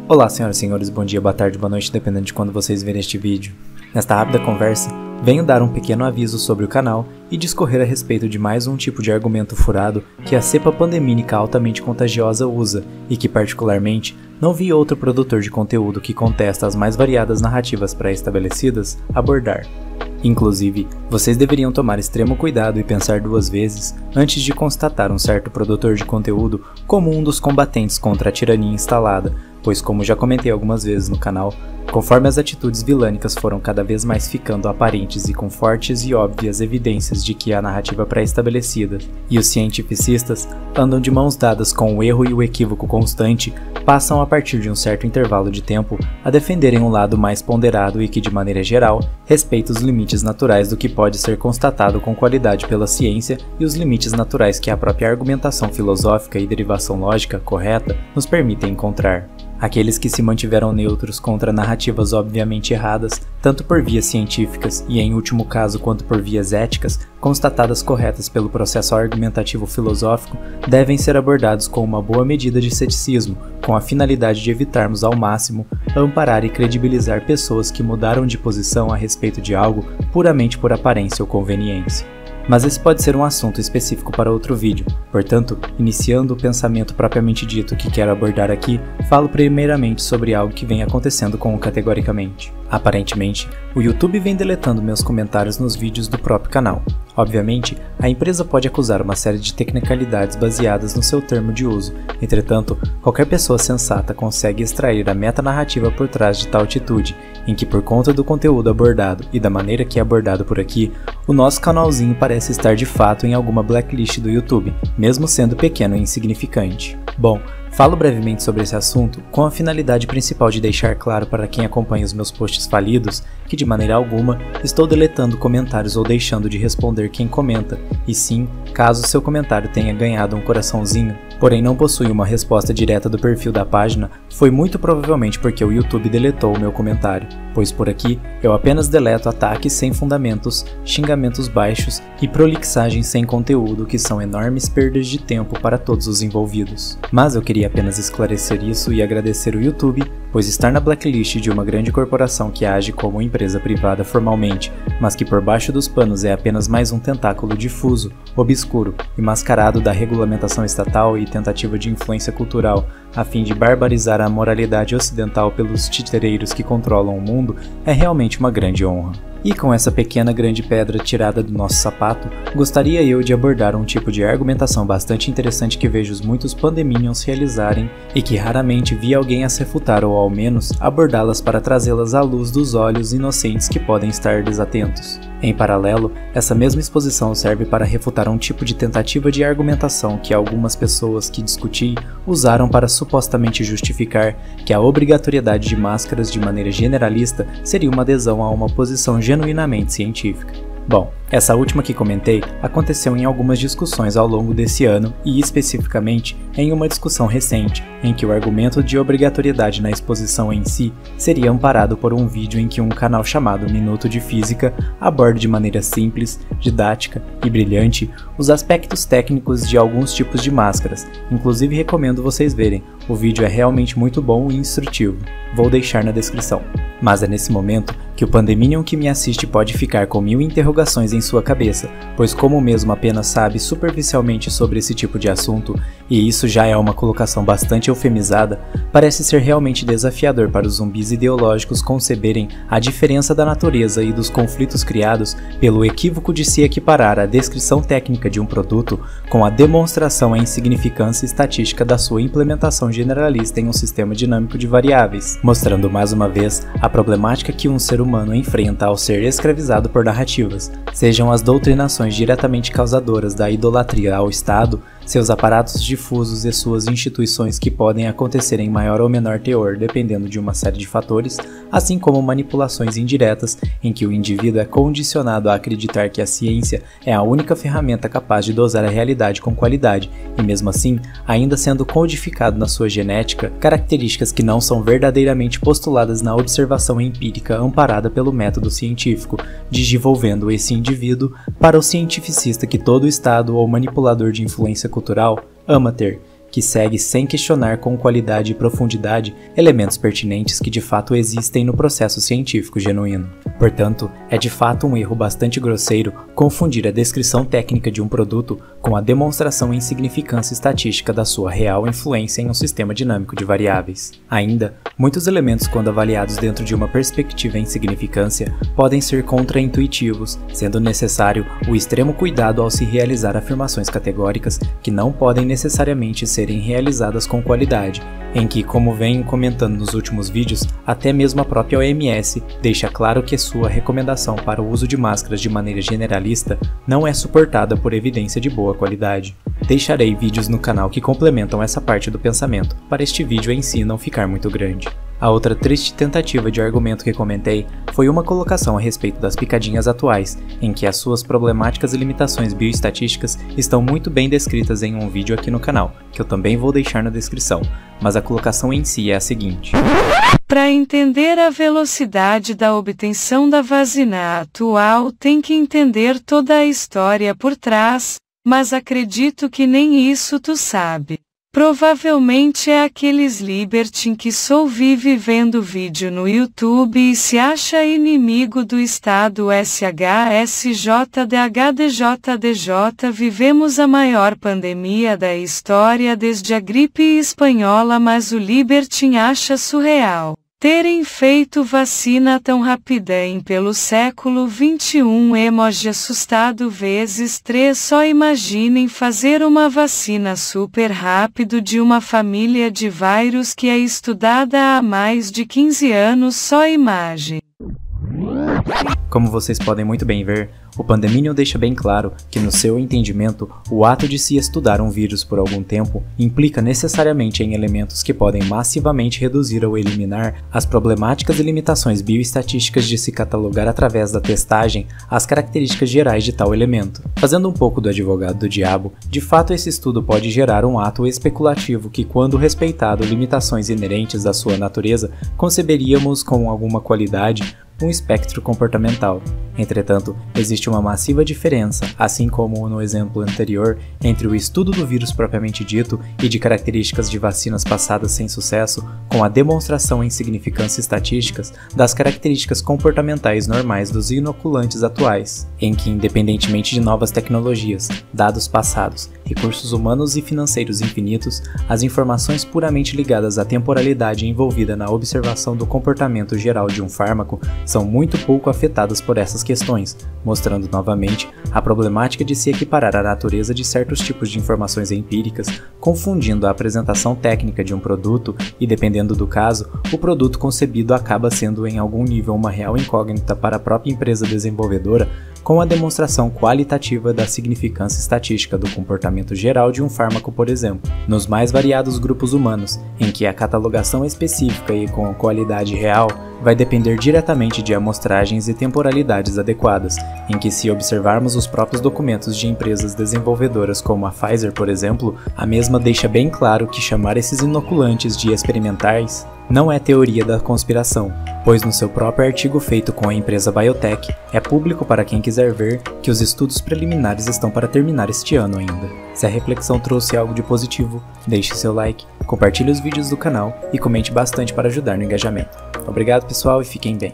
Olá senhoras e senhores, bom dia, boa tarde, boa noite, dependendo de quando vocês verem este vídeo. Nesta rápida conversa, venho dar um pequeno aviso sobre o canal e discorrer a respeito de mais um tipo de argumento furado que a cepa pandemínica altamente contagiosa usa e que particularmente não vi outro produtor de conteúdo que contesta as mais variadas narrativas pré-estabelecidas abordar. Inclusive, vocês deveriam tomar extremo cuidado e pensar duas vezes antes de constatar um certo produtor de conteúdo como um dos combatentes contra a tirania instalada, pois como já comentei algumas vezes no canal, conforme as atitudes vilânicas foram cada vez mais ficando aparentes e com fortes e óbvias evidências de que a narrativa pré-estabelecida e os cientificistas andam de mãos dadas com o erro e o equívoco constante, passam a partir de um certo intervalo de tempo a defenderem um lado mais ponderado e que, de maneira geral, respeita os limites naturais do que pode ser constatado com qualidade pela ciência e os limites naturais que a própria argumentação filosófica e derivação lógica correta nos permitem encontrar. Aqueles que se mantiveram neutros contra narrativas obviamente erradas, tanto por vias científicas e, em último caso, quanto por vias éticas, constatadas corretas pelo processo argumentativo filosófico, devem ser abordados com uma boa medida de ceticismo, com a finalidade de evitarmos ao máximo amparar e credibilizar pessoas que mudaram de posição a respeito de algo puramente por aparência ou conveniência. Mas esse pode ser um assunto específico para outro vídeo, portanto, iniciando o pensamento propriamente dito que quero abordar aqui, falo primeiramente sobre algo que vem acontecendo com o Categoricamente. Aparentemente, o YouTube vem deletando meus comentários nos vídeos do próprio canal. Obviamente, a empresa pode acusar uma série de tecnicalidades baseadas no seu termo de uso, entretanto, qualquer pessoa sensata consegue extrair a metanarrativa por trás de tal atitude, em que por conta do conteúdo abordado e da maneira que é abordado por aqui, o nosso canalzinho parece estar de fato em alguma blacklist do YouTube, mesmo sendo pequeno e insignificante. Bom, falo brevemente sobre esse assunto com a finalidade principal de deixar claro para quem acompanha os meus posts falidos que de maneira alguma estou deletando comentários ou deixando de responder quem comenta, e sim, caso seu comentário tenha ganhado um coraçãozinho, porém não possui uma resposta direta do perfil da página, foi muito provavelmente porque o YouTube deletou o meu comentário, pois por aqui eu apenas deleto ataques sem fundamentos, xingamentos baixos e prolixagens sem conteúdo que são enormes perdas de tempo para todos os envolvidos. Mas eu queria apenas esclarecer isso e agradecer o YouTube, pois estar na blacklist de uma grande corporação que age como empresa privada formalmente, mas que por baixo dos panos é apenas mais um tentáculo difuso, obscuro e mascarado da regulamentação estatal e tentativa de influência cultural a fim de barbarizar a moralidade ocidental pelos titereiros que controlam o mundo, é realmente uma grande honra. E com essa pequena grande pedra tirada do nosso sapato, gostaria eu de abordar um tipo de argumentação bastante interessante que vejo muitos pandeminions realizarem e que raramente vi alguém as refutar ou ao menos abordá-las para trazê-las à luz dos olhos inocentes que podem estar desatentos. Em paralelo, essa mesma exposição serve para refutar um tipo de tentativa de argumentação que algumas pessoas que discuti usaram para supostamente justificar que a obrigatoriedade de máscaras de maneira generalista seria uma adesão a uma posição genuinamente científica. Bom, essa última que comentei aconteceu em algumas discussões ao longo desse ano e especificamente em uma discussão recente, em que o argumento de obrigatoriedade na exposição em si seria amparado por um vídeo em que um canal chamado Minuto de Física aborda de maneira simples, didática e brilhante os aspectos técnicos de alguns tipos de máscaras, inclusive recomendo vocês verem, o vídeo é realmente muito bom e instrutivo, vou deixar na descrição. Mas é nesse momento que o pandeminion que me assiste pode ficar com 1000 interrogações em sua cabeça, pois como o mesmo apenas sabe superficialmente sobre esse tipo de assunto, e isso já é uma colocação bastante eufemizada, parece ser realmente desafiador para os zumbis ideológicos conceberem a diferença da natureza e dos conflitos criados pelo equívoco de se equiparar a descrição técnica de um produto com a demonstração à insignificância estatística da sua implementação generalista em um sistema dinâmico de variáveis, mostrando mais uma vez a problemática que um ser humano enfrenta ao ser escravizado por narrativas, sejam as doutrinações diretamente causadoras da idolatria ao Estado, seus aparatos difusos e suas instituições que podem acontecer em maior ou menor teor dependendo de uma série de fatores, assim como manipulações indiretas em que o indivíduo é condicionado a acreditar que a ciência é a única ferramenta capaz de dosar a realidade com qualidade e mesmo assim, ainda sendo codificado na sua genética, características que não são verdadeiramente postuladas na observação empírica amparada pelo método científico, desenvolvendo esse indivíduo para o cientificista que todo Estado ou manipulador de influência cultural ama ter, que segue sem questionar com qualidade e profundidade elementos pertinentes que de fato existem no processo científico genuíno. Portanto, é de fato um erro bastante grosseiro confundir a descrição técnica de um produto com a demonstração em significância estatística da sua real influência em um sistema dinâmico de variáveis. Ainda, muitos elementos, quando avaliados dentro de uma perspectiva em significância, podem ser contraintuitivos, sendo necessário o extremo cuidado ao se realizar afirmações categóricas que não podem necessariamente serem realizadas com qualidade, em que, como venho comentando nos últimos vídeos, até mesmo a própria OMS deixa claro que sua recomendação para o uso de máscaras de maneira generalista não é suportada por evidência de boa qualidade. Deixarei vídeos no canal que complementam essa parte do pensamento, para este vídeo em si não ficar muito grande. A outra triste tentativa de argumento que comentei foi uma colocação a respeito das picadinhas atuais, em que as suas problemáticas e limitações bioestatísticas estão muito bem descritas em um vídeo aqui no canal, que eu também vou deixar na descrição, mas a colocação em si é a seguinte. Para entender a velocidade da obtenção da vacina atual, tem que entender toda a história por trás, mas acredito que nem isso tu sabe. Provavelmente é aqueles libertin que só vive vendo vídeo no YouTube e se acha inimigo do Estado SHSJDHDJDJ. Vivemos a maior pandemia da história desde a gripe espanhola, mas o libertin acha surreal terem feito vacina tão rápida em pelo século XXI. Emoji assustado vezes 3. Só imaginem fazer uma vacina super rápido de uma família de vírus que é estudada há mais de 15 anos. Só imagem. Como vocês podem muito bem ver, o Pandeminion deixa bem claro que, no seu entendimento, o ato de se estudar um vírus por algum tempo implica necessariamente em elementos que podem massivamente reduzir ou eliminar as problemáticas e limitações bioestatísticas de se catalogar através da testagem as características gerais de tal elemento. Fazendo um pouco do advogado do diabo, de fato esse estudo pode gerar um ato especulativo que, quando respeitado limitações inerentes à sua natureza, conceberíamos com alguma qualidade um espectro comportamental. Entretanto, existe uma massiva diferença, assim como no exemplo anterior, entre o estudo do vírus propriamente dito e de características de vacinas passadas sem sucesso, com a demonstração em significâncias estatísticas das características comportamentais normais dos inoculantes atuais, em que, independentemente de novas tecnologias, dados passados, recursos humanos e financeiros infinitos, as informações puramente ligadas à temporalidade envolvida na observação do comportamento geral de um fármaco são muito pouco afetadas por essas questões, mostrando novamente a problemática de se equiparar a natureza de certos tipos de informações empíricas, confundindo a apresentação técnica de um produto e, dependendo do caso, o produto concebido acaba sendo em algum nível uma real incógnita para a própria empresa desenvolvedora, com a demonstração qualitativa da significância estatística do comportamento geral de um fármaco, por exemplo, nos mais variados grupos humanos, em que a catalogação específica e com qualidade real vai depender diretamente de amostragens e temporalidades adequadas, em que, se observarmos os próprios documentos de empresas desenvolvedoras como a Pfizer, por exemplo, a mesma deixa bem claro que chamar esses inoculantes de experimentais não é teoria da conspiração, pois no seu próprio artigo feito com a empresa Biotech, é público para quem quiser ver que os estudos preliminares estão para terminar este ano ainda. Se a reflexão trouxe algo de positivo, deixe seu like, compartilhe os vídeos do canal e comente bastante para ajudar no engajamento. Obrigado pessoal e fiquem bem.